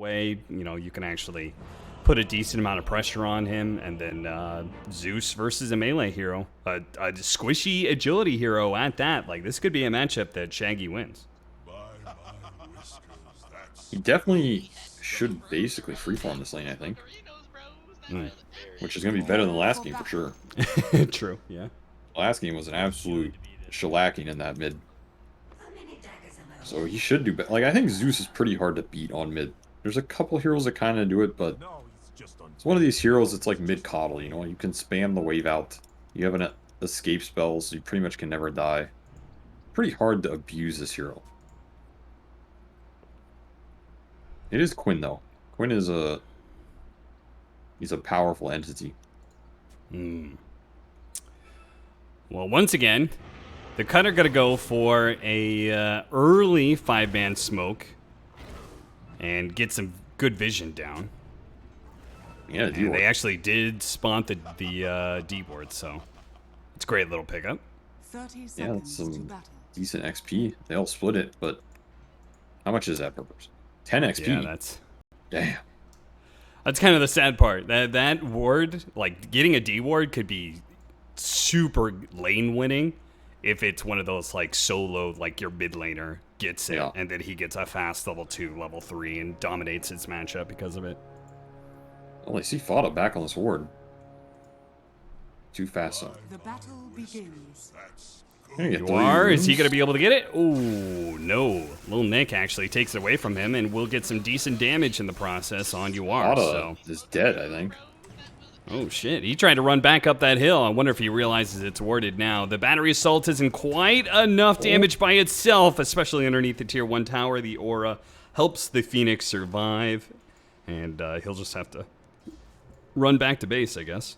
way, you know, you can actually put a decent amount of pressure on him. And then Zeus versus a melee hero, a squishy agility hero at that. Like, this could be a matchup that Shaggy wins. He definitely should basically freeform this lane, I think. Which is going to be better than the last game for sure. True, yeah. Last game was an absolute shellacking in that mid. So he should do better. Like, I think Zeus is pretty hard to beat on mid. There's a couple heroes that kind of do it, but it's one of these heroes that's like mid-coddle, you know? You can spam the wave out. You have an escape spell, so you pretty much can never die. Pretty hard to abuse this hero. It is Quinn, though. Quinn is he's a powerful entity. Well, once again, the Cutter going to go for a early 5-man smoke and get some good vision down. Yeah, and they actually did spawn the D board, so it's a great little pickup. 30 seconds yeah, that's some decent XP. They all split it, but how much is that per person? 10 XP. Yeah, that's... Damn. That's kind of the sad part. That ward, like, getting a D ward could be super lane winning if it's one of those, like, solo, like, your mid laner gets it, and then he gets a fast level 2, level 3, and dominates his matchup because of it. Well, I see Fada back on this ward. Too fast, though. The battle begins. You are? Is he going to be able to get it? Ooh, no. Lil Nick actually takes it away from him, and we'll get some decent damage in the process on UR. Fada is dead, I think. Oh, shit. He tried to run back up that hill. I wonder if he realizes it's warded now. The battery assault isn't quite enough damage by itself, especially underneath the tier 1 tower. The aura helps the Phoenix survive, and he'll just have to run back to base, I guess.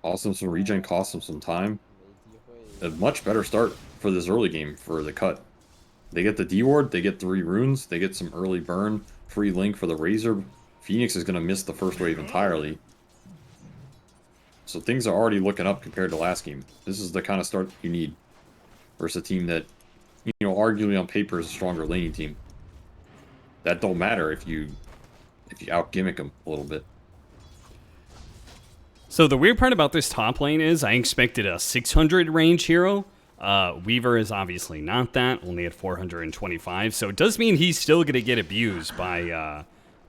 Awesome. Some regen costs him some time. A much better start for this early game for the cut. They get the D ward, they get 3 runes, they get some early burn, free link for the Razor. Phoenix is going to miss the first wave entirely. So things are already looking up compared to last game. This is the kind of start you need versus a team that, you know, arguably on paper is a stronger laning team. That don't matter if you out gimmick them a little bit. So the weird part about this top lane is I expected a 600 range hero. Weaver is obviously not that, only at 425. So it does mean he's still going to get abused by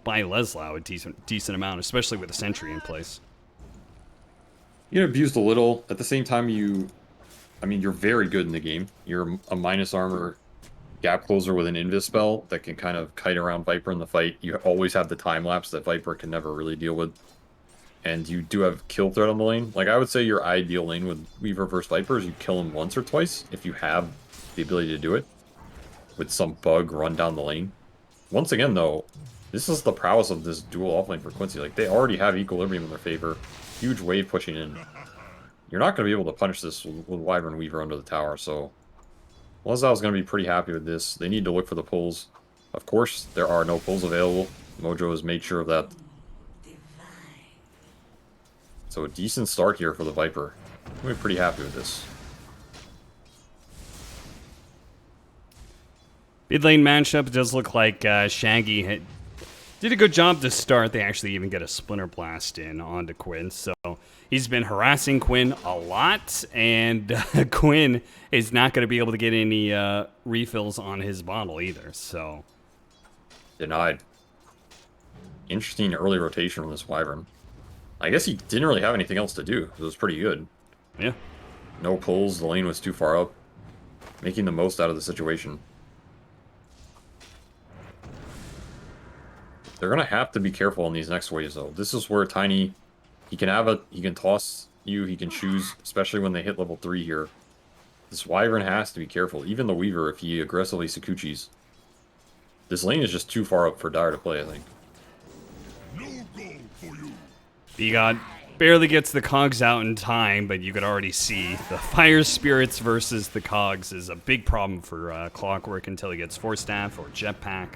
Leslau a decent amount, especially with a sentry in place. You get abused a little. At the same time, you're very good in the game. You're a minus armor gap closer with an invis spell that can kind of kite around Viper in the fight. You always have the time lapse that Viper can never really deal with. And you do have kill threat on the lane. Like, I would say your ideal lane with Weaver versus Viper is you kill him once or twice if you have the ability to do it. With some bug run down the lane. Once again, though, this is the prowess of this dual offlane for Quincy. Like, they already have equilibrium in their favor. Huge wave pushing in. You're not going to be able to punish this with Wyvern Weaver under the tower, so... Lesau's going to be pretty happy with this. They need to look for the pulls. Of course, there are no pulls available. Mojo has made sure of that. So a decent start here for the Viper. I'm pretty happy with this. Mid lane matchup does look like Shaggy did a good job to start. They actually even get a Splinter Blast in onto Quinn. So he's been harassing Quinn a lot, and Quinn is not going to be able to get any refills on his bottle either. So denied. Interesting early rotation from this Wyvern. I guess he didn't really have anything else to do. It was pretty good. Yeah. No pulls. The lane was too far up. Making the most out of the situation. They're going to have to be careful in these next waves, though. This is where Tiny... He can toss you. He can choose, especially when they hit level 3 here. This Wyvern has to be careful. Even the Weaver, if he aggressively Sakuchis. This lane is just too far up for Dire to play, I think. Bigot barely gets the cogs out in time, but you could already see the fire spirits versus the cogs is a big problem for Clockwork until he gets Force Staff or Jetpack.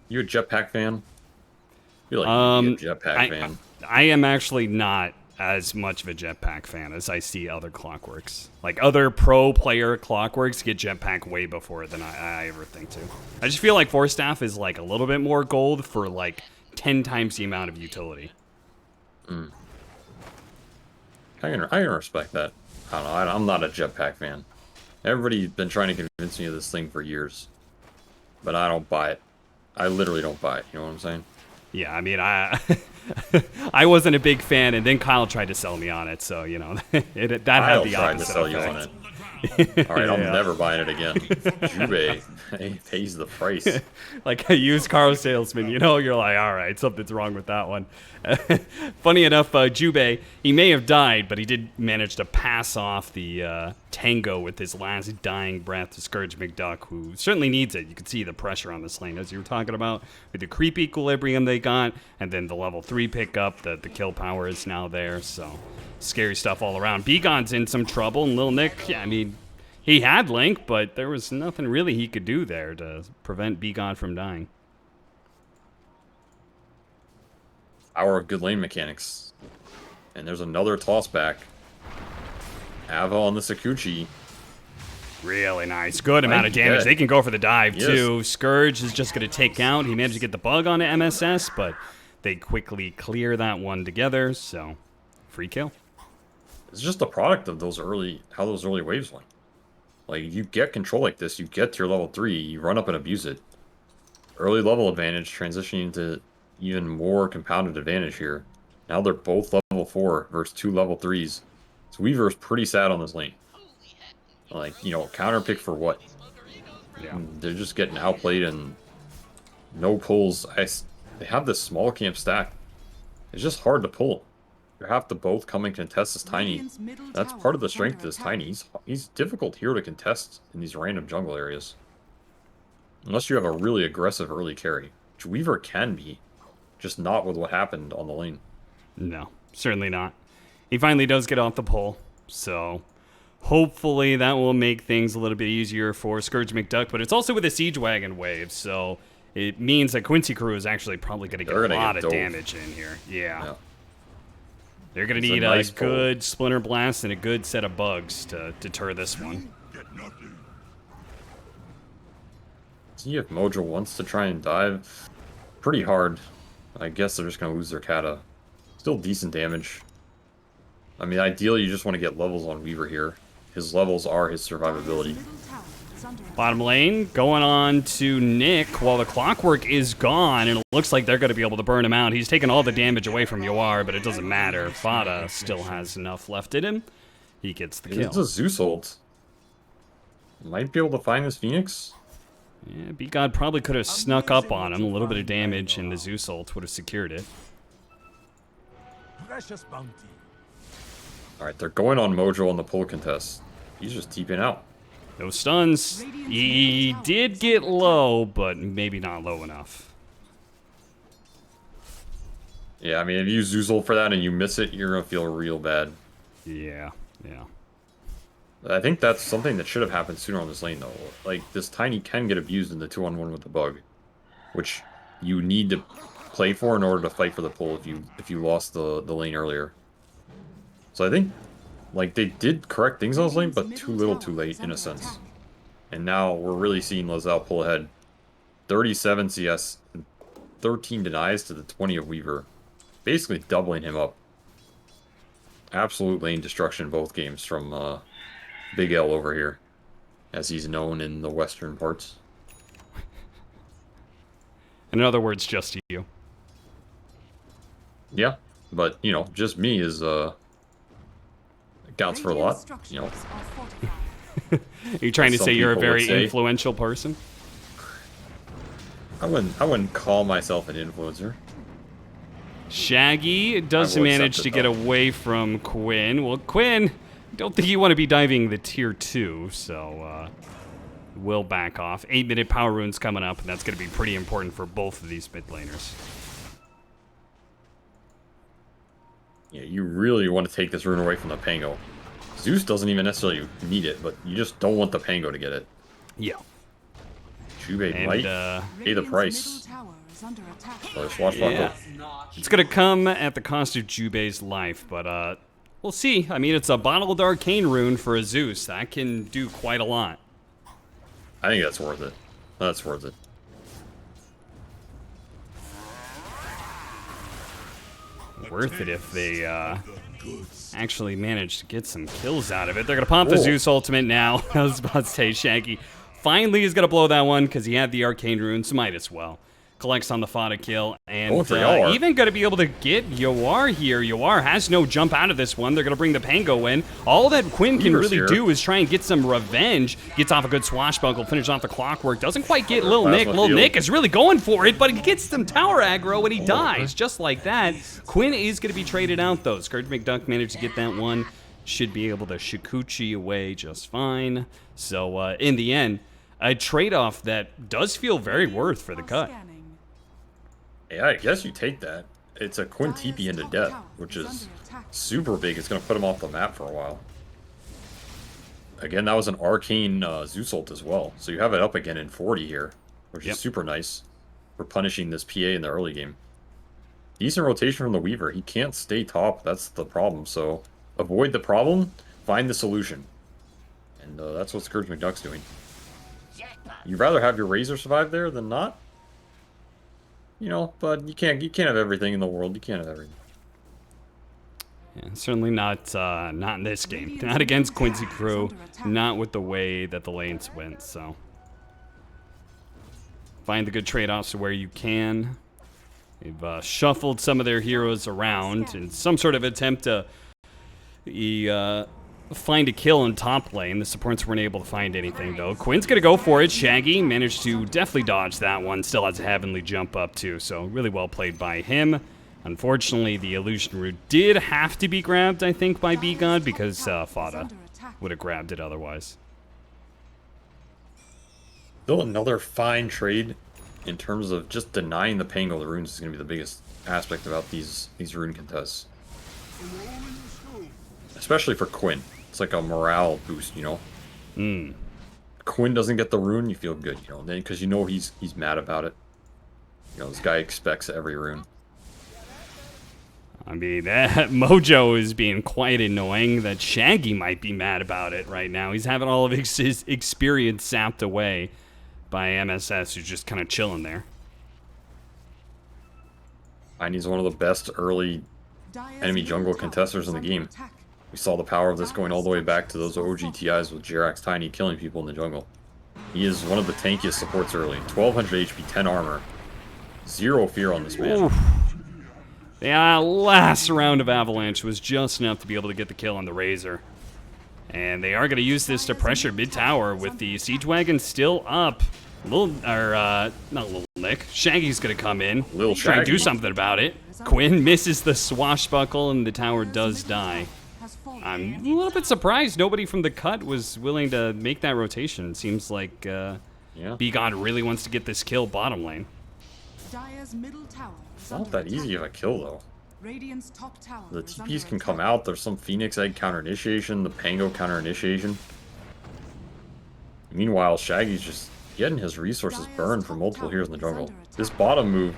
You a Jetpack fan? I feel like you'd be a Jetpack fan. I am actually not as much of a jetpack fan as I see other Clockworks. Like, other pro player Clockworks get jetpack way before than I ever think to. I just feel like Force Staff is, like, a little bit more gold for, like, 10 times the amount of utility. I can respect that. I don't know. I'm not a jetpack fan. Everybody's been trying to convince me of this thing for years. But I don't buy it. I literally don't buy it. You know what I'm saying? Yeah, I mean, I wasn't a big fan, and then Kyle tried to sell me on it, so, you know, that had the Kyle opposite tried to sell effect. you on it. All right, I'm never buying it again. Jube pays the price. Like a used car salesman, you know, you're like, all right, something's wrong with that one. Funny enough, Jube, he may have died, but he did manage to pass off the Tango with his last dying breath to Scourge McDuck, who certainly needs it. You can see the pressure on this lane, as you were talking about, with the creep equilibrium they got, and then the level 3 pickup, the kill power is now there, so scary stuff all around. Begon's in some trouble, and Lil Nick, yeah, I mean, he had Link, but there was nothing really he could do there to prevent Begon from dying. Hour of good lane mechanics. And there's another toss back. Ava on the Sakuchi. Really nice. Good amount of damage. Dead. They can go for the dive, Yes. too. Scourge is just going to take out. He managed to get the bug on the MSS, but they quickly clear that one together, so free kill. It's just a product of those how those early waves went. Like, you get control like this, you get to your level 3, you run up and abuse it. Early level advantage transitioning into even more compounded advantage here. Now they're both level 4 versus 2 level 3s. So Weaver's pretty sad on this lane. Like, you know, counter pick for what? Yeah. They're just getting outplayed and no pulls. They have this small camp stack. It's just hard to pull. You have to both come and contest this Tiny. Radiant's middle That's tower part of the is strength of under this attack. Tiny. He's difficult here to contest in these random jungle areas. Unless you have a really aggressive early carry. Which Weaver can be. Just not with what happened on the lane. No, certainly not. He finally does get off the pole, so hopefully that will make things a little bit easier for Scourge McDuck, but it's also with a Siege Wagon wave, so it means that Quincy Crew is actually probably going to get a lot of damage in here. Yeah. They're going to need a good Splinter Blast and a good set of bugs to deter this one. See if Mojo wants to try and dive. Pretty hard. I guess they're just going to lose their Kata. Still decent damage. I mean, ideally you just want to get levels on Weaver here. His levels are his survivability. Middle tower is under attack. Bottom lane going on to Nick while the Clockwork is gone, and it looks like they're going to be able to burn him out. He's taken all the damage away from Yoar, but it doesn't matter. Fada still has enough left in him. He gets the kill. It's a Zeus ult. Might be able to find this Phoenix. Yeah, B-God probably could have snuck up on him. A little bit of damage, and the Zeus ult would have secured it. Precious bounty. Alright, they're going on Mojo on the pull contest. He's just TPing out. No stuns. He did get low, but maybe not low enough. Yeah, I mean, if you use Zeus ult for that and you miss it, you're going to feel real bad. Yeah. I think that's something that should have happened sooner on this lane, though. Like, this Tiny can get abused in the 2-on-1 with the bug, which you need to play for in order to fight for the pull if you lost the lane earlier. So I think, like, they did correct things on this lane, but too little too late, in a sense. And now we're really seeing Lazelle pull ahead. 37 CS, and 13 denies to the 20 of Weaver. Basically doubling him up. Absolute lane destruction both games from Big L over here, as he's known in the western parts. In other words, just you. Yeah, but, you know, just me is, counts for a lot, you know. Structures are fortified. Are you trying to Some say you're a people would very say. influential person? I wouldn't call myself an influencer. Shaggy does I will manage accept to it, get though. away from Quinn. Well, Quinn, don't think you want to be diving the tier 2, so will back off. 8-minute power runes coming up, and that's going to be pretty important for both of these mid laners. Yeah, you really want to take this rune away from the Pango. Zeus doesn't even necessarily need it, but you just don't want the Pango to get it. Yeah. Jubei And, might pay the Radiant's price. middle tower is under attack. Or Swashbuckle. Yeah. It's going to come at the cost of Jubei's life, but we'll see. I mean, it's a bottled arcane rune for a Zeus. That can do quite a lot. I think that's worth it. That's worth it. Worth it if they actually manage to get some kills out of it. They're going to pump the Zeus ultimate now. I was about to say Shaggy finally is going to blow that one because he had the arcane runes. Might as well. Collects on the Fada kill, and even going to be able to get Yawar here. Yawar has no jump out of this one. They're going to bring the Pango in. All that Quinn can really do is try and get some revenge. Gets off a good swashbuckle, finish off the clockwork. Doesn't quite get Lil Nick. Lil Nick is really going for it, but he gets some tower aggro and he dies. Just like that. Quinn is going to be traded out, though. Scourge McDuck managed to get that one. Should be able to Shikuchi away just fine. So, in the end, a trade-off that does feel very worth for the cut. Yeah, I guess you take that. It's a Quinn TP into death, which is super big. It's going to put him off the map for a while. Again, that was an arcane Zeus ult as well. So you have it up again in 40 here, which is super nice for punishing this PA in the early game. Decent rotation from the Weaver. He can't stay top. That's the problem. So avoid the problem, find the solution. And that's what Scourge McDuck's doing. You'd rather have your Razor survive there than not. You know, but you can't have everything in the world. You can't have everything. Yeah, certainly not in this game. Not against Quincy crew. Not with the way that the lanes went. So find the good trade-offs where you can. They've shuffled some of their heroes around in some sort of attempt to find a kill in top lane. The supports weren't able to find anything, though. Quinn's going to go for it. Shaggy managed to definitely dodge that one. Still has a heavenly jump up, too, so really well played by him. Unfortunately, the illusion root did have to be grabbed, I think, by B-God, because Fada would have grabbed it otherwise. Still another fine trade in terms of just denying the Pango the runes is going to be the biggest aspect about these rune contests. Especially for Quinn. It's like a morale boost, you know? Quinn doesn't get the rune, you feel good, you know, because you know he's mad about it. You know, this guy expects every rune. I mean, that Mojo is being quite annoying. That Shaggy might be mad about it right now. He's having all of his experience sapped away by MSS, who's just kind of chilling there. And he's one of the best early enemy jungle contesters in the game. We saw the power of this going all the way back to those OGTIs with Jirax Tiny killing people in the jungle. He is one of the tankiest supports early. 1200 HP, 10 armor. Zero fear on this man. Oof. The last round of Avalanche was just enough to be able to get the kill on the Razor. And they are going to use this to pressure mid-tower with the Siege Wagon still up. Not Little Nick. Shaggy's going to come in. Try and do something about it. Quinn misses the swashbuckle and the tower does die. I'm a little bit surprised nobody from the cut was willing to make that rotation. Seems like B-God really wants to get this kill bottom lane. It's not that easy of a kill, though. The TPs can come out. There's some Phoenix Egg counter initiation, the Pango counter initiation. Meanwhile, Shaggy's just getting his resources burned from multiple heroes in the jungle. This bottom move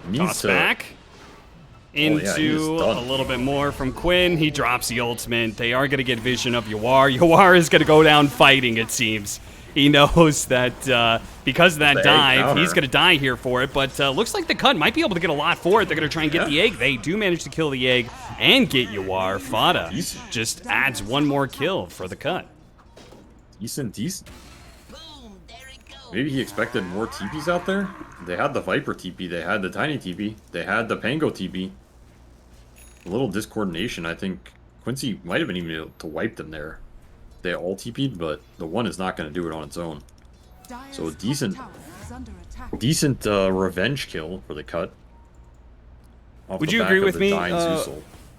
needs to... back into a little bit more from Quinn. He drops the ultimate. They are going to get vision of Yawar. Yawar is going to go down fighting, it seems. He knows that because of that dive, he's going to die here for it. But looks like the cut might be able to get a lot for it. They're going to try and get the egg. They do manage to kill the egg and get Yawar. Fada just adds one more kill for the cut. Decent. Maybe he expected more TPs out there. They had the Viper TP. They had the Tiny TP. They had the Pango TP. A little discoordination. I think Quincy might have been even able to wipe them there. They all TP'd, but the one is not going to do it on its own. So a decent revenge kill for the cut. Would you agree with me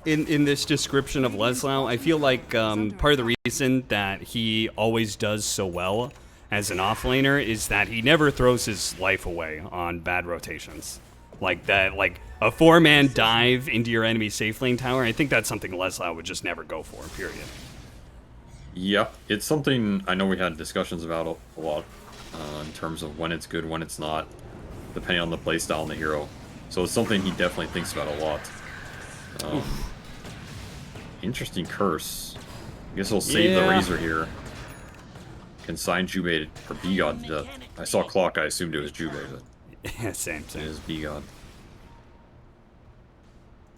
in this description of Leslau? I feel like part of the reason that he always does so well as an offlaner is that he never throws his life away on bad rotations. Like that, like a 4-man dive into your enemy safe lane tower. I think that's something Leslau would just never go for, period. Yeah, it's something I know we had discussions about a lot. in terms of when it's good, when it's not, depending on the playstyle and the hero. So it's something he definitely thinks about a lot. Interesting curse. I guess he'll save the Razor here. Consign Jubei for B-God to death. I saw Clock, I assumed it was Jubei, but Yeah, same. it is B-God.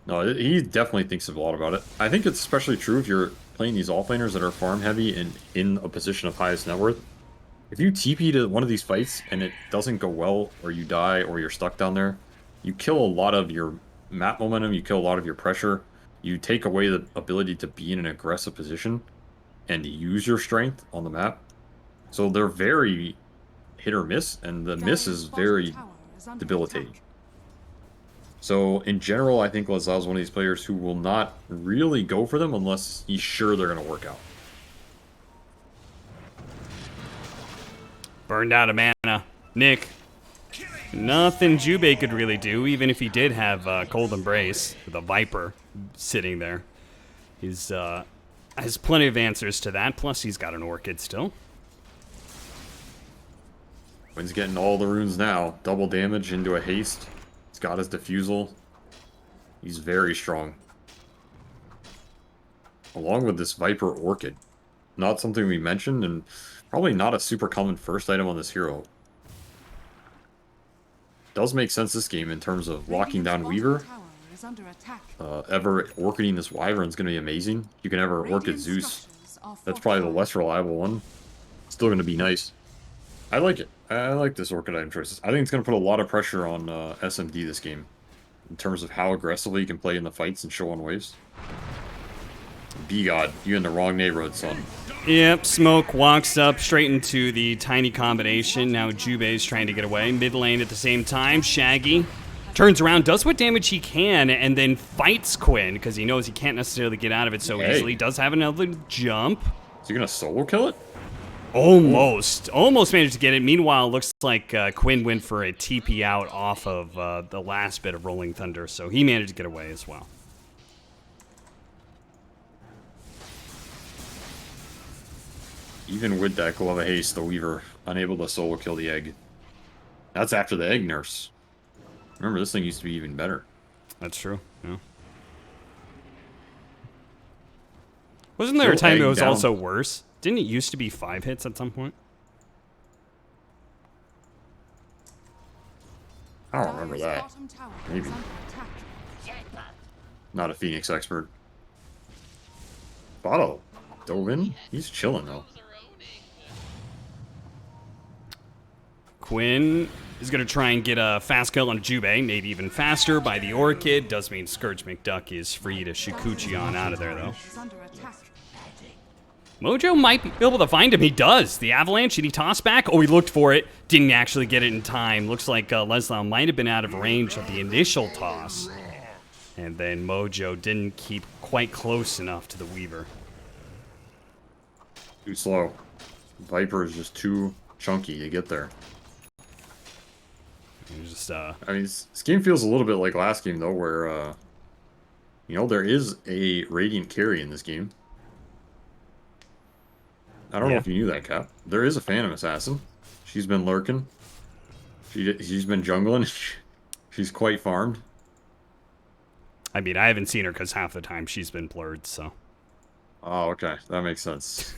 No, he definitely thinks a lot about it. I think it's especially true if you're playing these offlaners that are farm heavy and in a position of highest net worth. If you TP to one of these fights and it doesn't go well, or you die, or you're stuck down there, you kill a lot of your map momentum, you kill a lot of your pressure, you take away the ability to be in an aggressive position and use your strength on the map. So they're very hit or miss, and the miss is very debilitating. So in general, I think Lazao's one of these players who will not really go for them unless he's sure they're going to work out. Burned out of mana. Nick. Nothing Jubei could really do, even if he did have Cold Embrace with a Viper sitting there. He's has plenty of answers to that, plus he's got an Orchid still. Quinn's getting all the runes now. Double damage into a haste. He's got his Diffusal. He's very strong. Along with this Viper Orchid. Not something we mentioned, and probably not a super common first item on this hero. Does make sense this game in terms of locking down Weaver. Ever Orchiding this Wyvern is going to be amazing. You can ever Orchid Zeus. That's probably the less reliable one. Still going to be nice. I like it. I like this Orchid item choices. I think it's going to put a lot of pressure on SMD this game. In terms of how aggressively you can play in the fights and show on waves. B-God, you're in the wrong neighborhood, son. Yep, Smoke walks up straight into the tiny combination. Now Jubei's trying to get away. Mid lane at the same time. Shaggy turns around, does what damage he can, and then fights Quinn because he knows he can't necessarily get out of it so easily. Does have another jump. Is he going to solo kill it? Almost managed to get it. Meanwhile, looks like Quinn went for a TP out off of the last bit of Rolling Thunder, so he managed to get away as well. Even with that Glove of Haste, the Weaver unable to solo kill the egg. That's after the egg nurse. Remember, this thing used to be even better. That's true, yeah. Wasn't there a time it was also worse? Didn't it used to be 5 hits at some point? I don't remember that. Maybe. Not a Phoenix expert. Bottle dove in? He's chilling, though. Quinn is going to try and get a fast kill on Jubei, maybe even faster by the Orchid. Does mean Scourge McDuck is free to Shikuchi on out of there, though. Mojo might be able to find him. He does. The Avalanche, did he toss back? Oh, he looked for it. Didn't actually get it in time. Looks like Leslie might have been out of range of the initial toss. And then Mojo didn't keep quite close enough to the Weaver. Too slow. Viper is just too chunky to get there. Just, I mean, this game feels a little bit like last game, though, where, you know, there is a Radiant carry in this game. I don't know if you knew that, Cap. There is a Phantom Assassin. She's been lurking. She's been jungling. She's quite farmed. I mean, I haven't seen her because half the time she's been blurred, so. Oh, okay. That makes sense.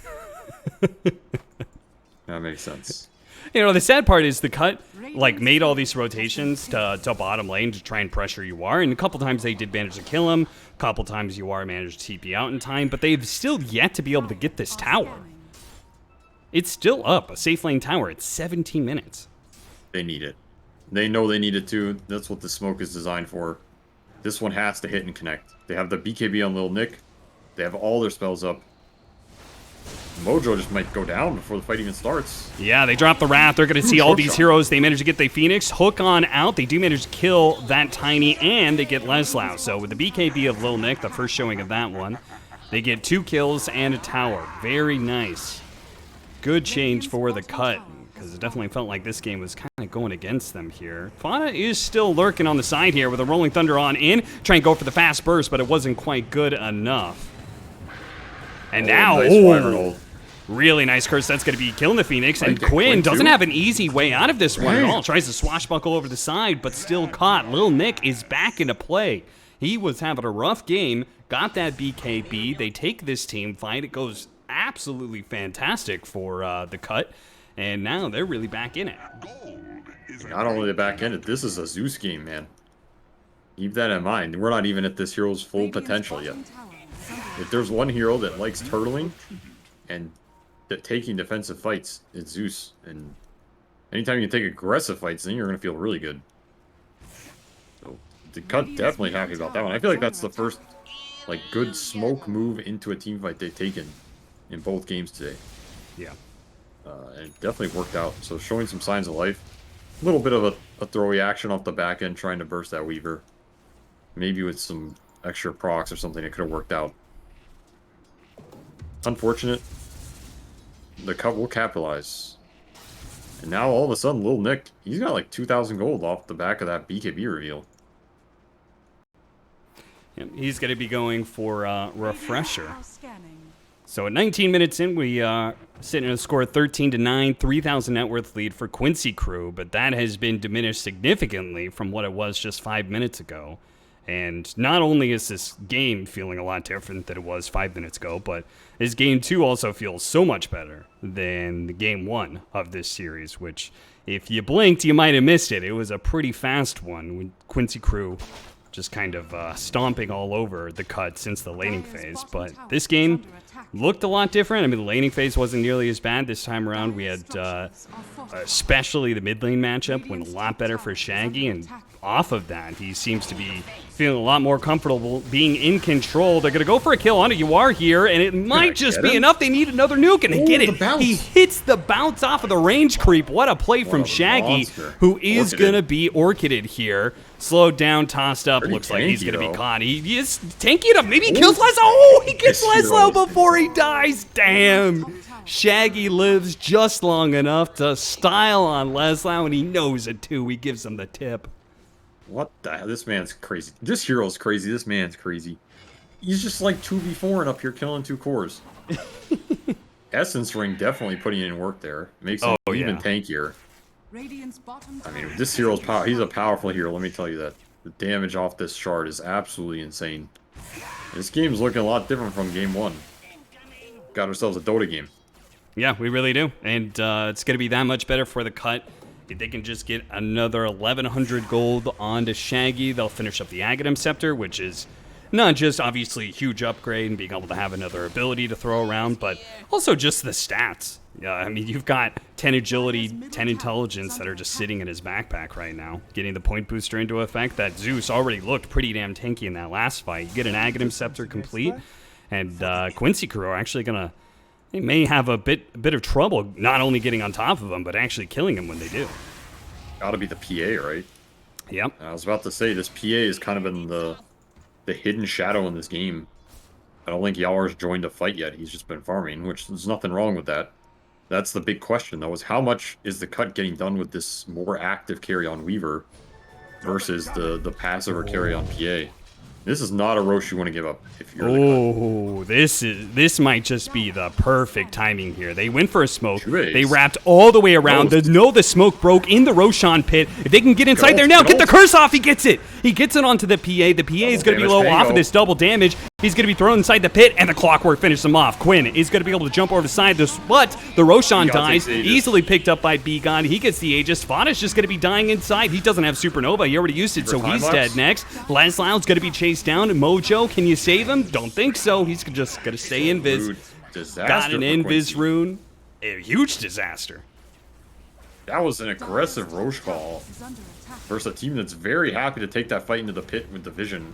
That makes sense. You know, the sad part is the cut, like, made all these rotations to bottom lane to try and pressure UR, and a couple times they did manage to kill him, a couple times UR managed to TP out in time, but they've still yet to be able to get this tower. It's still up, a safe lane tower. It's 17 minutes. They need it. They know they need it too. That's what the smoke is designed for. This one has to hit and connect. They have the BKB on Lil Nick. They have all their spells up. Mojo just might go down before the fight even starts. Yeah, they drop the Wrath. They're going to see all these heroes. They manage to get the Phoenix. Hook on out. They do manage to kill that Tiny, and they get Leslau. So with the BKB of Lil Nick, the first showing of that one, they get 2 kills and a tower. Very nice. Good change for the cut, because it definitely felt like this game was kind of going against them here. Fauna is still lurking on the side here with a Rolling Thunder on in. Trying to go for the fast burst, but it wasn't quite good enough. And now, nice Wyvern ult. Really nice curse. That's going to be killing the Phoenix. And Quinn Quinn doesn't too. have an easy way out of this one at Dang. all. Tries to swashbuckle over the side, but still caught. Lil Nick is back into play. He was having a rough game. Got that BKB. They take this team fight. It goes absolutely fantastic for the cut. And now they're really back in it. Not only the back end, this is a Zeus game, man. Keep that in mind. We're not even at this hero's full potential yet. If there's one hero that likes turtling and taking defensive fights, it's Zeus. And anytime you take aggressive fights, then you're going to feel really good. So the cut definitely happy about that one. I feel like that's the first like good smoke move into a team fight they've taken in both games today. Yeah. And it definitely worked out. So showing some signs of life. A little bit of a throwy action off the back end, trying to burst that Weaver. Maybe with some extra procs or something, it could have worked out. Unfortunate. The cut will capitalize. And now all of a sudden, Lil Nick, he's got like 2,000 gold off the back of that BKB reveal. Yep, he's going to be going for Refresher. So at 19 minutes in, we sitting at a score of 13-9, 3,000 net worth lead for Quincy crew, but that has been diminished significantly from what it was just 5 minutes ago. And not only is this game feeling a lot different than it was 5 minutes ago, but this game 2 also feels so much better than the game 1 of this series, which if you blinked, you might have missed it. It was a pretty fast one when Quincy crew just kind of stomping all over the cut since the laning phase. But this game looked a lot different. I mean, the laning phase wasn't nearly as bad this time around. We had especially the mid lane matchup went a lot better for Shaggy, and off of that, he seems to be feeling a lot more comfortable being in control. They're going to go for a kill onto UR here, and it might just be enough. They need another nuke, and they get it. He hits the bounce off of the range creep. What a play from Shaggy, who is going to be orchided here. Slowed down, tossed up. Looks like he's going to be caught. He is tanky enough. Maybe he kills Leslie. Oh, he gets Leslie before he dies. Damn. Shaggy lives just long enough to style on Leslie, and he knows it too. He gives him the tip. What the hell? This man's crazy. This hero's crazy. This man's crazy. He's just like 2v4 up here killing 2 cores. Essence Ring definitely putting in work there. Makes him even tankier. I mean, this hero's power. He's a powerful hero, let me tell you that. The damage off this shard is absolutely insane. This game's looking a lot different from game 1. Got ourselves a Dota game. Yeah, we really do. And it's going to be that much better for the cut. If they can just get another 1,100 gold onto Shaggy, they'll finish up the Aghanim Scepter, which is not just obviously a huge upgrade and being able to have another ability to throw around, but also just the stats. Yeah, I mean, you've got 10 agility, 10 intelligence that are just sitting in his backpack right now, getting the point booster into effect. That Zeus already looked pretty damn tanky in that last fight. You get an Aghanim Scepter complete, and Quincy crew are actually going to, they may have a bit of trouble not only getting on top of him, but actually killing him when they do. Gotta be the PA, right? Yep. I was about to say, this PA has kind of been the hidden shadow in this game. I don't think Yawar's joined a fight yet. He's just been farming, which there's nothing wrong with that. That's the big question, though, is how much is the cut getting done with this more active carry on Weaver versus the passive or carry on PA? This is not a Roche you want to give up if you're the cut. This might just be the perfect timing here. They went for a smoke. Juice. They wrapped all the way around. The smoke broke in the Roshan pit. If they can get inside there now, get the curse off. He gets it. He gets it onto the PA. The PA is going to be low off of this double damage. He's going to be thrown inside the pit, and the Clockwork finishes him off. Quinn is going to be able to jump over the side, but the Roshan dies, easily picked up by B-Gon. He gets the Aegis. Fada's just going to be dying inside. He doesn't have Supernova. He already used it, so he's dead next. Lasloud's going to be chased down. Mojo, can you save him? Don't think so. He's just going to stay invis. Got an invis rune. A huge disaster. That was an aggressive Roche call versus a team that's very happy to take that fight into the pit with the vision.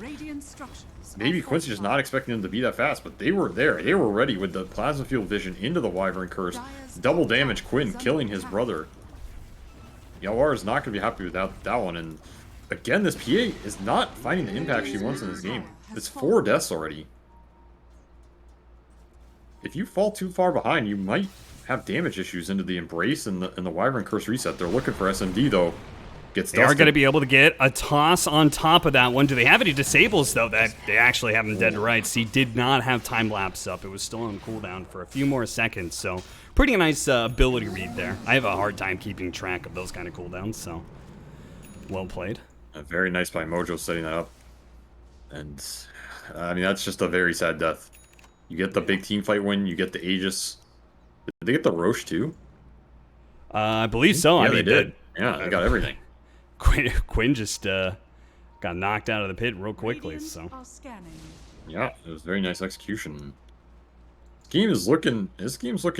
Maybe Quincy just not expecting them to be that fast, but they were there. They were ready with the Plasma Field Vision into the Wyvern Curse. Double damage Quinn killing his brother. Yawar is not going to be happy with that one. And again, this PA is not finding the impact she wants in this game. It's 4 deaths already. If you fall too far behind, you might have damage issues into the Embrace and the Wyvern Curse reset. They're looking for SMD, though. Gets They are dusted. going to be able to get a toss on top of that one. Do they have any disables, though, that they actually have him dead to rights? He did not have time lapse up. It was still on cooldown for a few more seconds, so pretty nice ability read there. I have a hard time keeping track of those kind of cooldowns, so well played. Very nice by Mojo setting that up. And, I mean, that's just a very sad death. You get the big team fight win, you get the Aegis. Did they get the Roche, too? I believe so. Yeah, I mean, they did. Yeah, they got everything. Quinn just got knocked out of the pit real quickly, Radiant so. are scanning. Yeah, it was very nice execution. This game's looking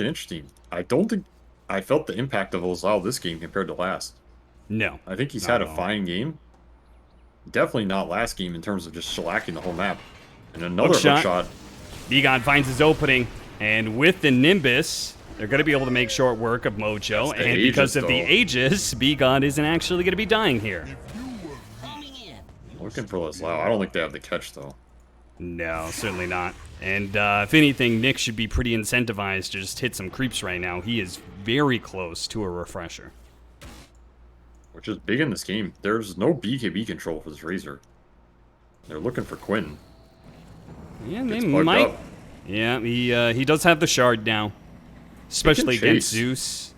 interesting. I don't think I felt the impact of Ozal this game compared to last. No. I think he's Not had a at all. fine game. Definitely not last game in terms of just shellacking the whole map. And another Hook shot. hook shot. Begon finds his opening, and with the Nimbus, they're going to be able to make short work of Mojo, That's the and because Aegis, of the though. Aegis, Begon isn't actually going to be dying here. Looking for Laslau. I don't think they have the catch, though. No, certainly not. And if anything, Nick should be pretty incentivized to just hit some creeps right now. He is very close to a refresher. Which is big in this game. There's no BKB control for this Razor. They're looking for Quinn. Yeah, they Gets bugged might. up. Yeah, he does have the shard now, especially against chase. Zeus.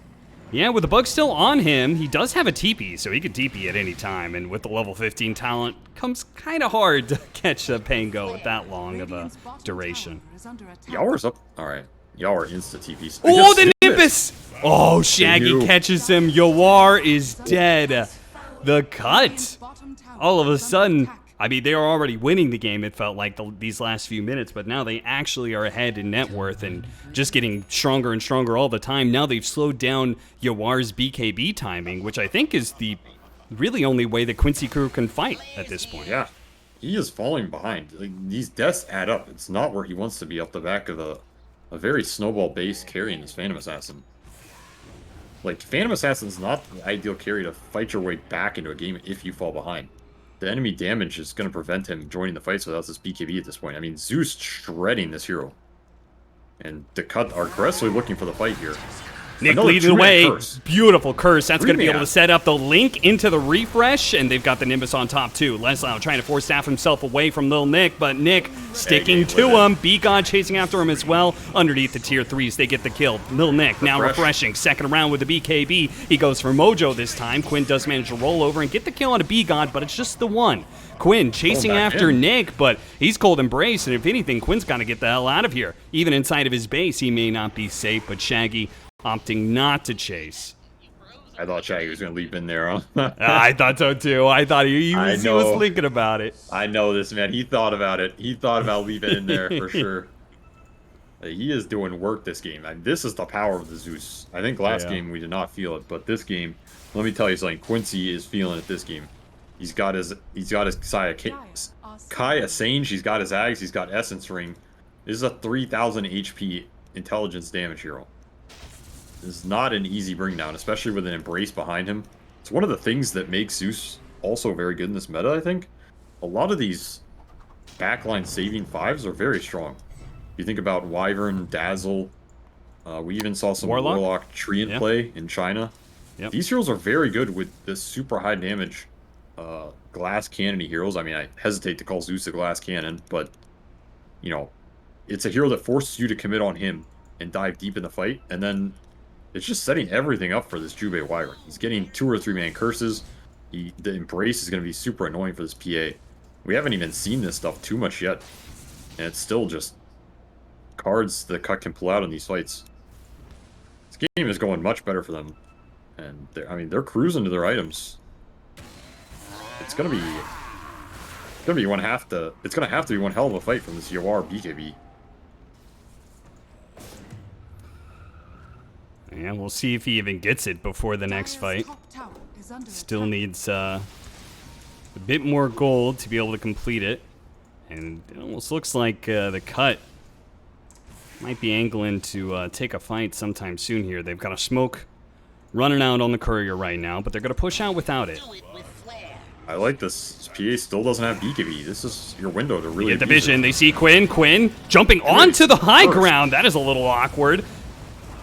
Yeah, with the bug still on him, he does have a TP, so he could TP at any time. And with the level 15 talent, comes kind of hard to catch a Pango with that long of a Radiant's bottom duration. tower is under attack. Yawar's up. Alright. Yawar insta TP. Oh, the Nimbus! Oh, Shaggy knew. catches him. Yawar is dead. The cut. Radiant's bottom tower All of a is under sudden, attack. I mean, they were already winning the game, it felt like, these last few minutes, but now they actually are ahead in net worth and just getting stronger and stronger all the time. Now they've slowed down Yawar's BKB timing, which I think is the really only way the Quincy crew can fight at this point. Yeah. He is falling behind. Like, these deaths add up. It's not where he wants to be off the back of a very snowball-based carry in this Phantom Assassin. Like, Phantom Assassin's not the ideal carry to fight your way back into a game if you fall behind. The enemy damage is going to prevent him joining the fights without this BKB at this point. I mean, Zeus shredding this hero. And the cut are aggressively looking for the fight here. Nick Another leading the two-man way. curse. Beautiful curse. That's going to be able Three-man. to set up the link into the refresh, and they've got the Nimbus on top too. Leslau trying to force staff himself away from Lil Nick, but Nick sticking Hanging to with him. Begon chasing after him as well. Underneath the tier 3s, they get the kill. Lil Nick now Refresh. refreshing. Second round with the BKB. He goes for Mojo this time. Quinn does manage to roll over and get the kill on a Begon, but it's just the one. Quinn chasing back after in. Nick, but he's cold embrace, and if anything, Quinn's got to get the hell out of here. Even inside of his base, he may not be safe, but Shaggy opting not to chase. I thought Shaggy was going to leap in there, huh? I thought so too. I thought he was know. thinking about it. I know this, man. He thought about it. He thought about leaving in there for sure. He is doing work this game. And this is the power of the Zeus. I think last Yeah. game we did not feel it, but this game, let me tell you something. Quincy is feeling it this game. He's got his Kai Assange, he's got his Ags, he's got Essence Ring. This is a 3000 HP intelligence damage hero. This is not an easy bring down, especially with an Embrace behind him. It's one of the things that makes Zeus also very good in this meta, I think. A lot of these backline saving 5s are very strong. If you think about Wyvern, Dazzle, we even saw some Warlock Treant Yeah. play in China. Yep. These heroes are very good with this super high damage glass cannon heroes. I mean, I hesitate to call Zeus a glass cannon, but, you know, it's a hero that forces you to commit on him and dive deep in the fight, and then it's just setting everything up for this Jubei Wyvern. He's getting 2 or 3 man curses. The Embrace is going to be super annoying for this PA. We haven't even seen this stuff too much yet, and it's still just cards that Cut can pull out in these fights. This game is going much better for them, and they're cruising to their items. It's gonna be one half to. It's gonna have to be one hell of a fight from this Yawar BKB. Yeah, we'll see if he even gets it before the next fight. Top tower is under Still attack. needs a bit more gold to be able to complete it. And it almost looks like the Cut might be angling to take a fight sometime soon here. They've got a smoke running out on the courier right now, but they're going to push out without it. I like this. PA still doesn't have BKB. This is your window to really Get the abuse it. vision. They see Quinn. Quinn jumping onto the high First. ground. That is a little awkward.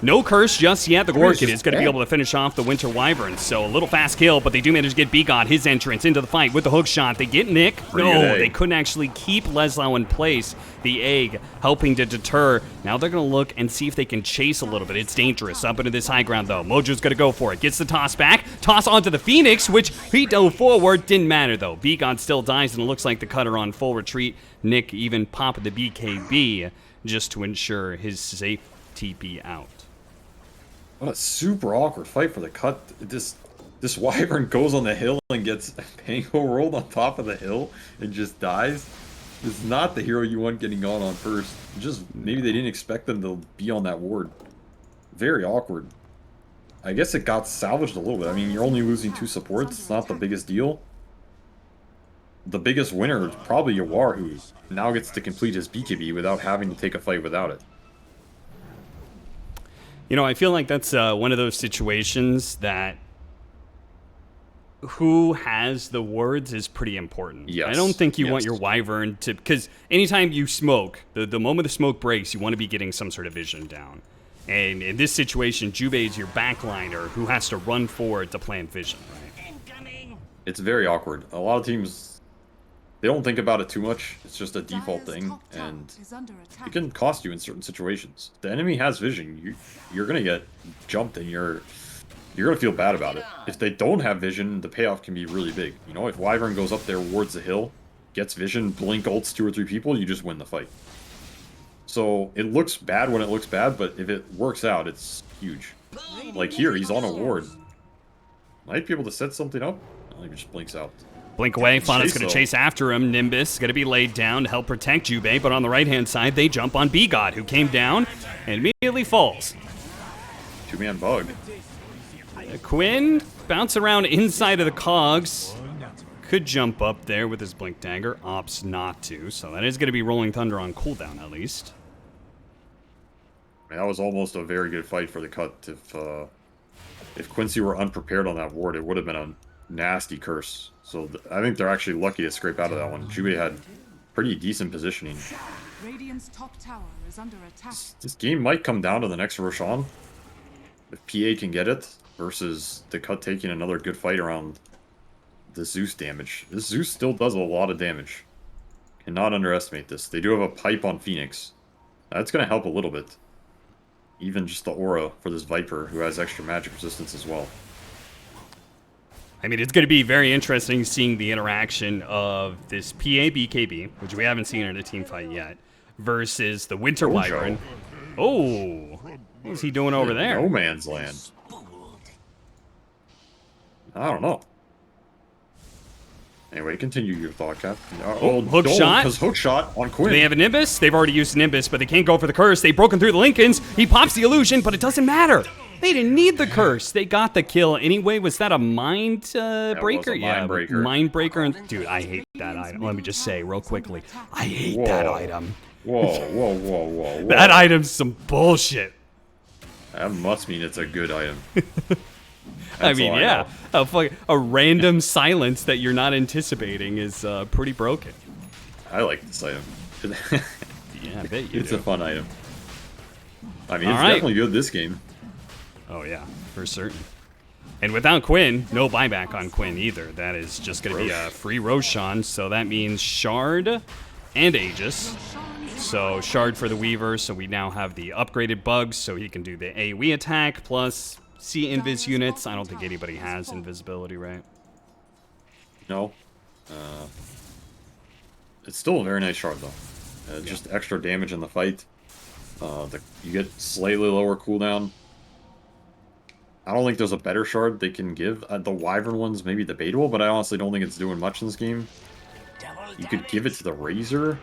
No curse just yet. The Gorkid just is going to be dead. able to finish off the Winter Wyvern. So a little fast kill, but they do manage to get Bigot his entrance into the fight with the hook shot. They get Nick. Pretty No, good egg. they couldn't actually keep Leslau in place. The egg helping to deter. Now they're going to look and see if they can chase a little bit. It's dangerous up into this high ground, though. Mojo's going to go for it. Gets the toss back. Toss onto the Phoenix, which he dove forward. Didn't matter, though. Bigot still dies, and it looks like the cutter on full retreat. Nick even popped the BKB just to ensure his safe TP out. What a super awkward fight for the cut. This Wyvern goes on the hill and gets Pango rolled on top of the hill and just dies. It's not the hero you want getting gone on first. Just maybe they didn't expect them to be on that ward. Very awkward. I guess it got salvaged a little bit. I mean, you're only losing 2 supports. It's not the biggest deal. The biggest winner is probably Yawar, who now gets to complete his BKB without having to take a fight without it. You know, I feel like that's one of those situations that who has the words is pretty important. Yes. I don't think you want Yes. your Wyvern to... Because anytime you smoke, the moment the smoke breaks, you want to be getting some sort of vision down. And in this situation, Jube is your backliner who has to run forward to plant vision, right? It's very awkward. A lot of teams, they don't think about it too much. It's just a default Dire's thing, top tower and is under attack. it can cost you in certain situations. The enemy has vision. You're gonna get jumped, and you're gonna feel bad about it. If they don't have vision, the payoff can be really big. You know, if Wyvern goes up there, wards the hill, gets vision, blink ults 2 or 3 people, you just win the fight. So it looks bad when it looks bad, but if it works out, it's huge. Like here, he's on a ward. Might be able to set something up. Oh, he just blinks out. Blink away. Fauna's Chase, going to though. chase after him. Nimbus going to be laid down to help protect Jube, but on the right-hand side, they jump on Bigot, who came down and immediately falls. 2-man bug. Quinn bounce around inside of the cogs. Could jump up there with his Blink Dagger. Opts not to, so that is going to be Rolling Thunder on cooldown at least. Man, that was almost a very good fight for the cut. If Quincy were unprepared on that ward, it would have been a nasty curse. So I think they're actually lucky to scrape out of that one. Jube had pretty decent positioning. Radiant's top tower is under attack. This game might come down to the next Roshan. If PA can get it, versus the cut taking another good fight around the Zeus damage. This Zeus still does a lot of damage. Cannot underestimate this. They do have a pipe on Phoenix. That's going to help a little bit. Even just the aura for this Viper, who has extra magic resistance as well. I mean, it's going to be very interesting seeing the interaction of this PA BKB, which we haven't seen in a team fight yet, versus the Winter Mojo. Wyvern. Oh, what's he doing over there? No man's land. I don't know. Anyway, continue your thought, Cap. Hook shot? Because hook shot on Quinn. They have a Nimbus. They've already used Nimbus, but they can't go for the curse. They've broken through the Lincolns. He pops the illusion, but it doesn't matter. They didn't need the curse. They got the kill anyway. Was that a mind breaker? was a mind breaker. Mind breaker. Dude, I hate that item. Let me just say real quickly. I hate that item. Whoa. That item's some bullshit. That must mean it's a good item. I That's mean, all I yeah, know. a random silence that you're not anticipating is pretty broken. I like this item. Yeah, I bet you It's do. a fun item. I mean, All it's right. definitely good this game. Oh yeah, for certain. And without Quinn, no buyback on Quinn either. That is just going to be a free Roshan, so that means Shard and Aegis. So Shard for the Weaver, so we now have the upgraded bugs, so he can do the AoE attack, plus see invis units. I don't think anybody has invisibility, right? No. It's still a very nice shard, though. Just extra damage in the fight. You get slightly lower cooldown. I don't think there's a better shard they can give. The Wyvern one's maybe debatable, but I honestly don't think it's doing much in this game. You could give it to the Razor.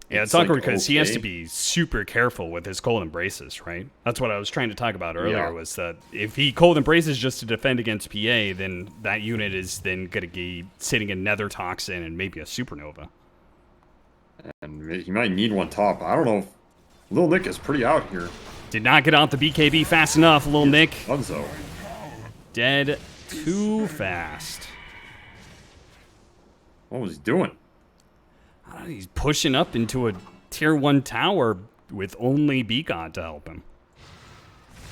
Yeah, it's like, awkward because he has okay. to be super careful with his cold embraces, right? That's what I was trying to talk about earlier, Yeah. was that if he cold embraces just to defend against PA, then that unit is then going to be sitting in Nether Toxin and maybe a Supernova. And he might need one top. I don't know if Lil Nick is pretty out here. Did not get out the BKB fast enough, Lil Nick. Dunzo. Dead too fast. What was he doing? I don't know, he's pushing up into a tier 1 tower. with only Beacon to help him.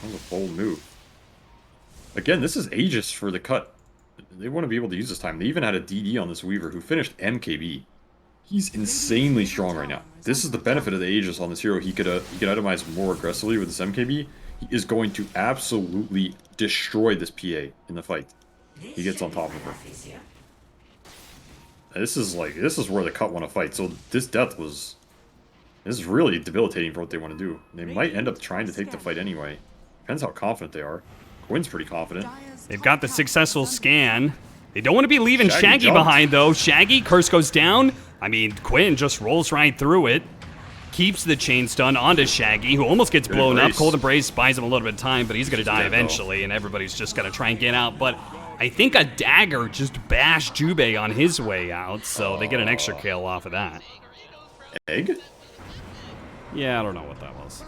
That was a bold move. Again, this is Aegis for the cut. They want to be able to use this time. They even had a DD on this Weaver who finished MKB. He's insanely strong right now. This is the benefit of the Aegis on this hero. He could itemize more aggressively with this MKB. He is going to absolutely destroy this PA in the fight. He gets on top of her. This is where the cut want to fight. So this is really debilitating for what they want to do. They might end up trying to take the fight anyway. Depends how confident they are. Quinn's pretty confident. They've got the successful scan. They don't want to be leaving Shaggy jumped. behind, though. Shaggy, curse goes down. I mean, Quinn just rolls right through it. Keeps the chain stun onto Shaggy, who almost gets blown up. Cold Embrace buys him a little bit of time, but he's going to die eventually, and everybody's just going to try and get out. But I think a dagger just bashed Jubei on his way out, so they get an extra kill off of that. Egg? Yeah, I don't know what that was.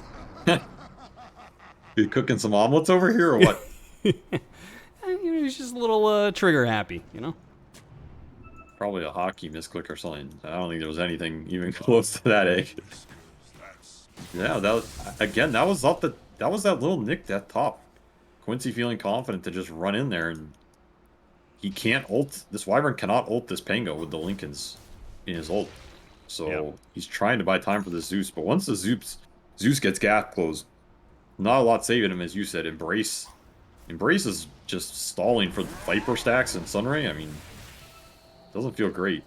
You cooking some omelets over here, or what? He's just a little trigger happy, you know? Probably a hockey misclick or something. I don't think there was anything even close to that egg. Yeah, that was that little nick at top. Quincy feeling confident to just run in there, and he can't ult. This Wyvern cannot ult this Pango with the Lincolns in his ult. So he's trying to buy time for the Zeus, but once the Zeus gets gap closed, not a lot saving him, as you said. Embrace is just stalling for the Viper stacks and Sunray. I mean, doesn't feel great.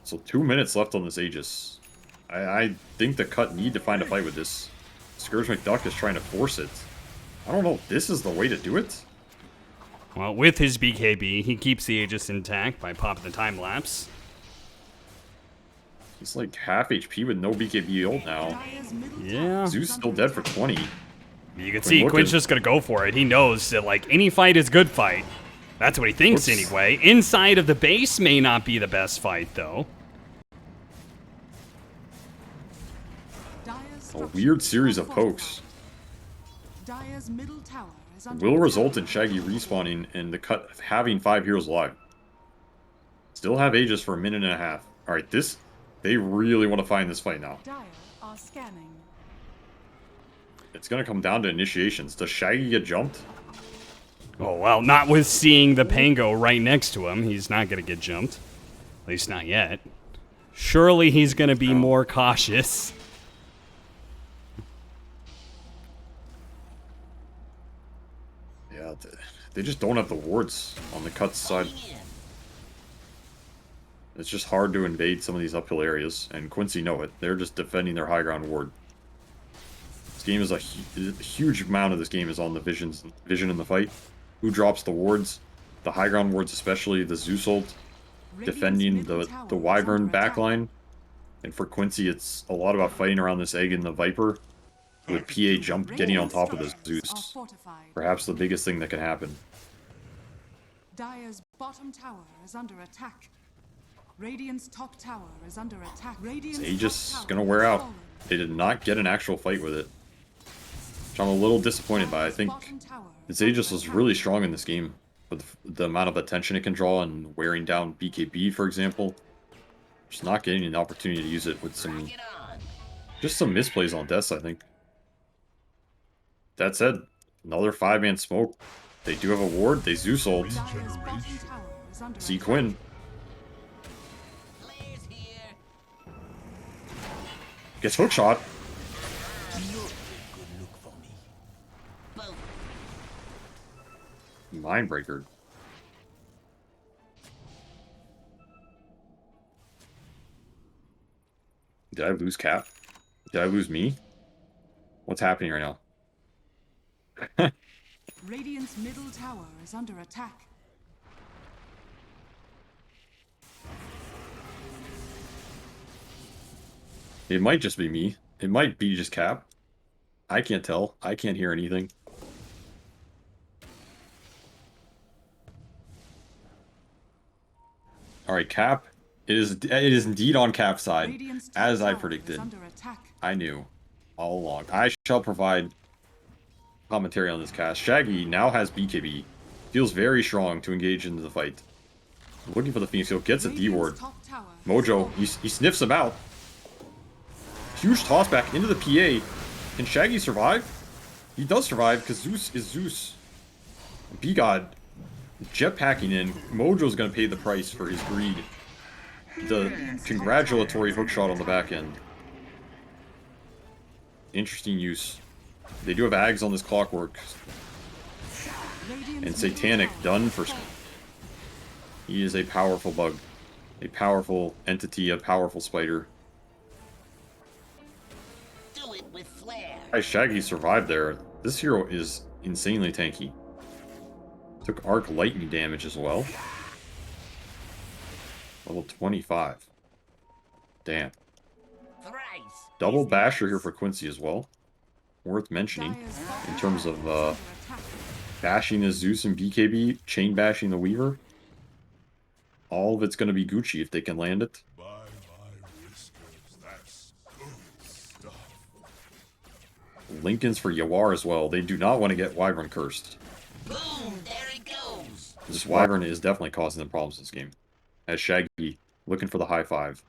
So 2 minutes left on this Aegis. I think the cut need to find a fight with this. Scourge McDuck is trying to force it. I don't know if this is the way to do it. Well, with his BKB, he keeps the Aegis intact by popping the time lapse. He's like half HP with no BKB ult now. Yeah. Zeus still dead for 20. You can see Quinn's just going to go for it. He knows that, like, any fight is good fight. That's what he thinks anyway. Inside of the base may not be the best fight, though. A weird series of pokes will result in Shaggy respawning and the cut having 5 heroes alive. Still have Aegis for a minute and a half. Alright, they really want to find this fight now. It's going to come down to initiations. Does Shaggy get jumped? Oh, well, not with seeing the Pango right next to him. He's not going to get jumped. At least not yet. Surely he's going to be more cautious. Yeah, they just don't have the wards on the cut side. It's just hard to invade some of these uphill areas, and Quincy know it. They're just defending their high ground ward. This game is a huge amount of this game is on the vision in the fight. Who drops the wards? The high ground wards, especially the Zeus ult, defending the Wyvern backline. And for Quincy, it's a lot about fighting around this egg and the Viper, with PA jump getting on top of the Zeus. Perhaps the biggest thing that can happen. Dire's bottom tower is under attack. Radiant's top tower is under attack. Aegis is gonna wear out. They did not get an actual fight with it, which I'm a little disappointed by. I think this Aegis was really strong in this game with the amount of attention it can draw and wearing down BKB, for example. Just not getting an opportunity to use it with some misplays on deaths, I think. That said, another 5-man smoke. They do have a ward. They Zeus ult. See Quinn. Gets hookshot. Mindbreaker. Did I lose Cap? Did I lose me? What's happening right now? Radiant's middle tower is under attack. It might just be me. It might be just Cap. I can't tell. I can't hear anything. Alright, Cap. It is indeed on Cap's side, as I predicted. I knew all along. I shall provide commentary on this cast. Shaggy now has BKB. Feels very strong to engage into the fight. Looking for the Phoenix Field. Gets a D ward. Mojo, he sniffs him out. Huge toss back into the PA. Can Shaggy survive? He does survive because Zeus is Zeus. B-God jetpacking in. Mojo's going to pay the price for his greed. The congratulatory hookshot on the back end. Interesting use. They do have Ags on this Clockwork. And Satanic done for... He is a powerful bug. A powerful entity, a powerful spider. Do it with flair. Shaggy survived there. This hero is insanely tanky. Took arc lightning damage as well. Level 25. Damn. Thrice. Double basher here for Quincy as well. Worth mentioning in terms of bashing the Zeus and BKB, chain bashing the Weaver. All of it's going to be Gucci if they can land it. Lincoln's for Yawar as well. They do not want to get Wyvern cursed. Boom, there it goes. This Wyvern is definitely causing them problems this game. As Shaggy looking for the high five.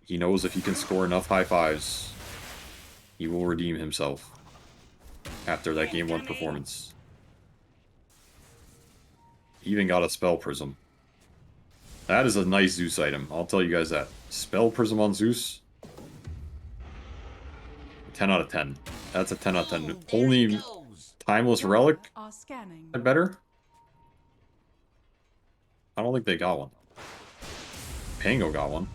He knows if he can score enough high fives, he will redeem himself after that game 1 performance. Even got a Spell Prism. That is a nice Zeus item, I'll tell you guys that. Spell Prism on Zeus. 10 out of 10. That's a 10 out of 10. Only Timeless Relic Are scanning. better? I don't think they got one. Pango got one.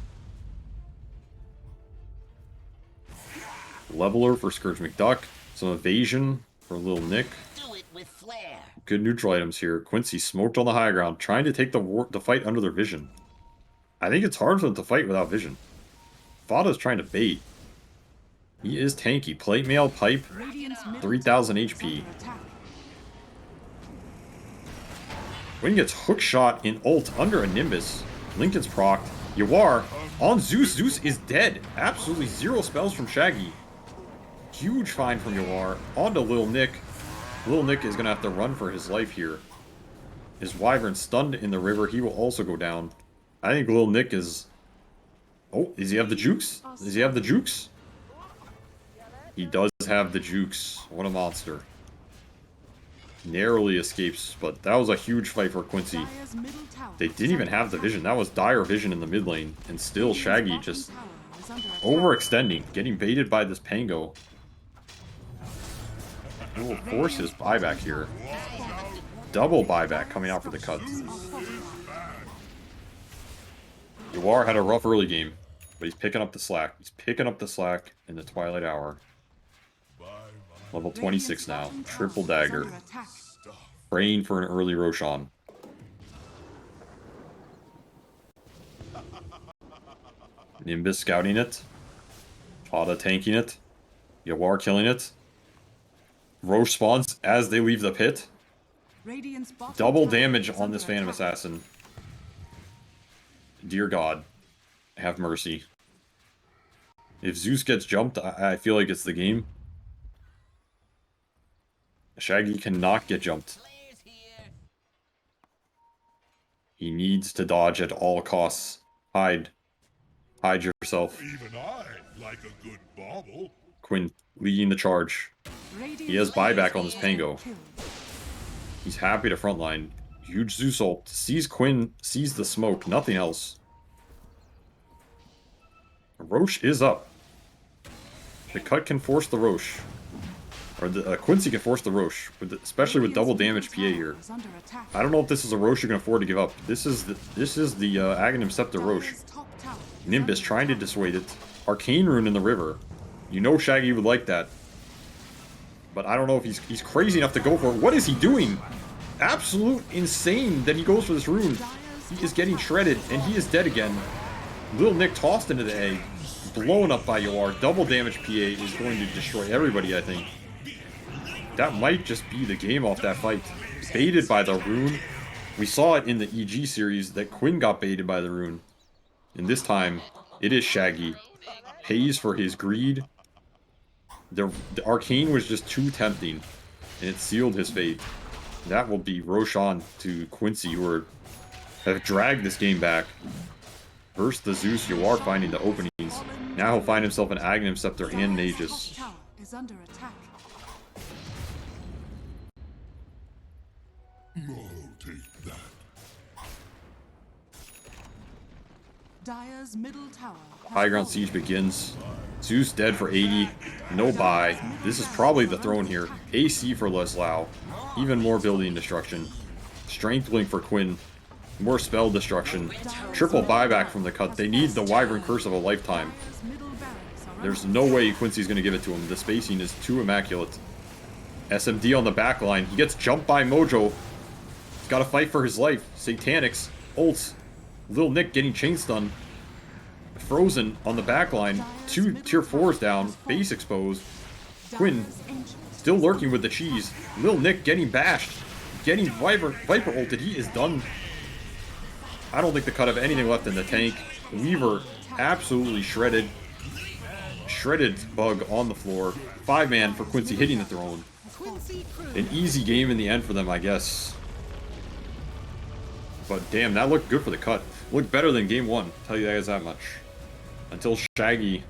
Leveler for Scourge McDuck. Some evasion for Lil Nick. Do it with flair. Good neutral items here. Quincy smoked on the high ground, trying to take the fight under their vision. I think it's hard for them to fight without vision. Fada's trying to bait. He is tanky. Plate mail, pipe, 3000 HP. Quinn gets hookshot in ult under a Nimbus. Lincoln's procced. Yawar on Zeus. Zeus is dead. Absolutely 0 spells from Shaggy. Huge find from Yawar. On to Lil Nick. Lil Nick is going to have to run for his life here. His Wyvern stunned in the river. He will also go down. I think Lil Nick is... Oh, does he have the jukes? Does he have the jukes? He does have the jukes. What a monster. Narrowly escapes, but that was a huge fight for Quincy. They didn't even have the vision. That was dire vision in the mid lane. And still Shaggy just overextending, getting baited by this Pango. He will force his buyback here. Double buyback coming out for the cuts. Yawar had a rough early game, but he's picking up the slack. He's picking up the slack in the Twilight Hour. Level 26 now. Triple dagger. Praying for an early Roshan. Nimbus scouting it. Fada tanking it. Yawar killing it. Roche spawns as they leave the pit. Double damage on this Phantom Assassin. Dear God, have mercy. If Zeus gets jumped, I feel like it's the game. Shaggy cannot get jumped. He needs to dodge at all costs. Hide. Hide yourself. Even I like a good bauble. Quinn leading the charge. He has buyback on this Pango. He's happy to frontline. Huge Zeus ult. Sees Quinn, sees the smoke, nothing else. Roche is up. The cut can force the Roche. Or the Quincy can force the Roche, especially with double damage PA here. I don't know if this is a Roche you can afford to give up. This is the Aghanim Scepter Roche. Nimbus trying to dissuade it. Arcane Rune in the river. You know Shaggy would like that. But I don't know if he's crazy enough to go for it. What is he doing? Absolute insane that he goes for this rune. He is getting shredded, and he is dead again. Lil Nick tossed into the egg. Blown up by Yawar. Double damage PA is going to destroy everybody, I think. That might just be the game off that fight. Baited by the rune. We saw it in the EG series that Quinn got baited by the rune. And this time, it is Shaggy. Pays for his greed. The Arcane was just too tempting. And it sealed his fate. That will be Roshan to Quincy, who have dragged this game back. Versus the Zeus, you are finding the openings. Now he'll find himself an Aghanim Scepter and Dire's Nagus. top tower is under attack. Oh, take that. Dire's middle tower has High ground fallen. siege begins. Zeus dead for 80. No buy. This is probably the throne here. AC for Leslau. Even more building destruction. Strength blink for Quinn. More spell destruction. Triple buyback from the cut. They need the Wyvern Curse of a lifetime. Dire's middle barracks are There's under no way Quincy's going to give it to him. The spacing is too immaculate. SMD on the back line. He gets jumped by Mojo. He's got to fight for his life. Satanics. Ults. Lil Nick getting chain stun. Frozen on the back line. 2 tier 4s down. Base exposed. Quinn Dire's ancient still lurking with the cheese. Lil Nick getting bashed. Getting Viper ulted. He is done. I don't think the cut have anything left in the tank. Weaver absolutely shredded. Shredded Bug on the floor. 5-man for Quincy hitting the throne. An easy game in the end for them, I guess. But damn, that looked good for the cut. Looked better than game 1. Tell you guys that much. Until Shaggy.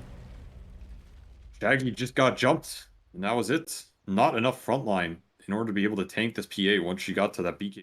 Shaggy just got jumped. And that was it. Not enough frontline in order to be able to tank this PA once she got to that BK.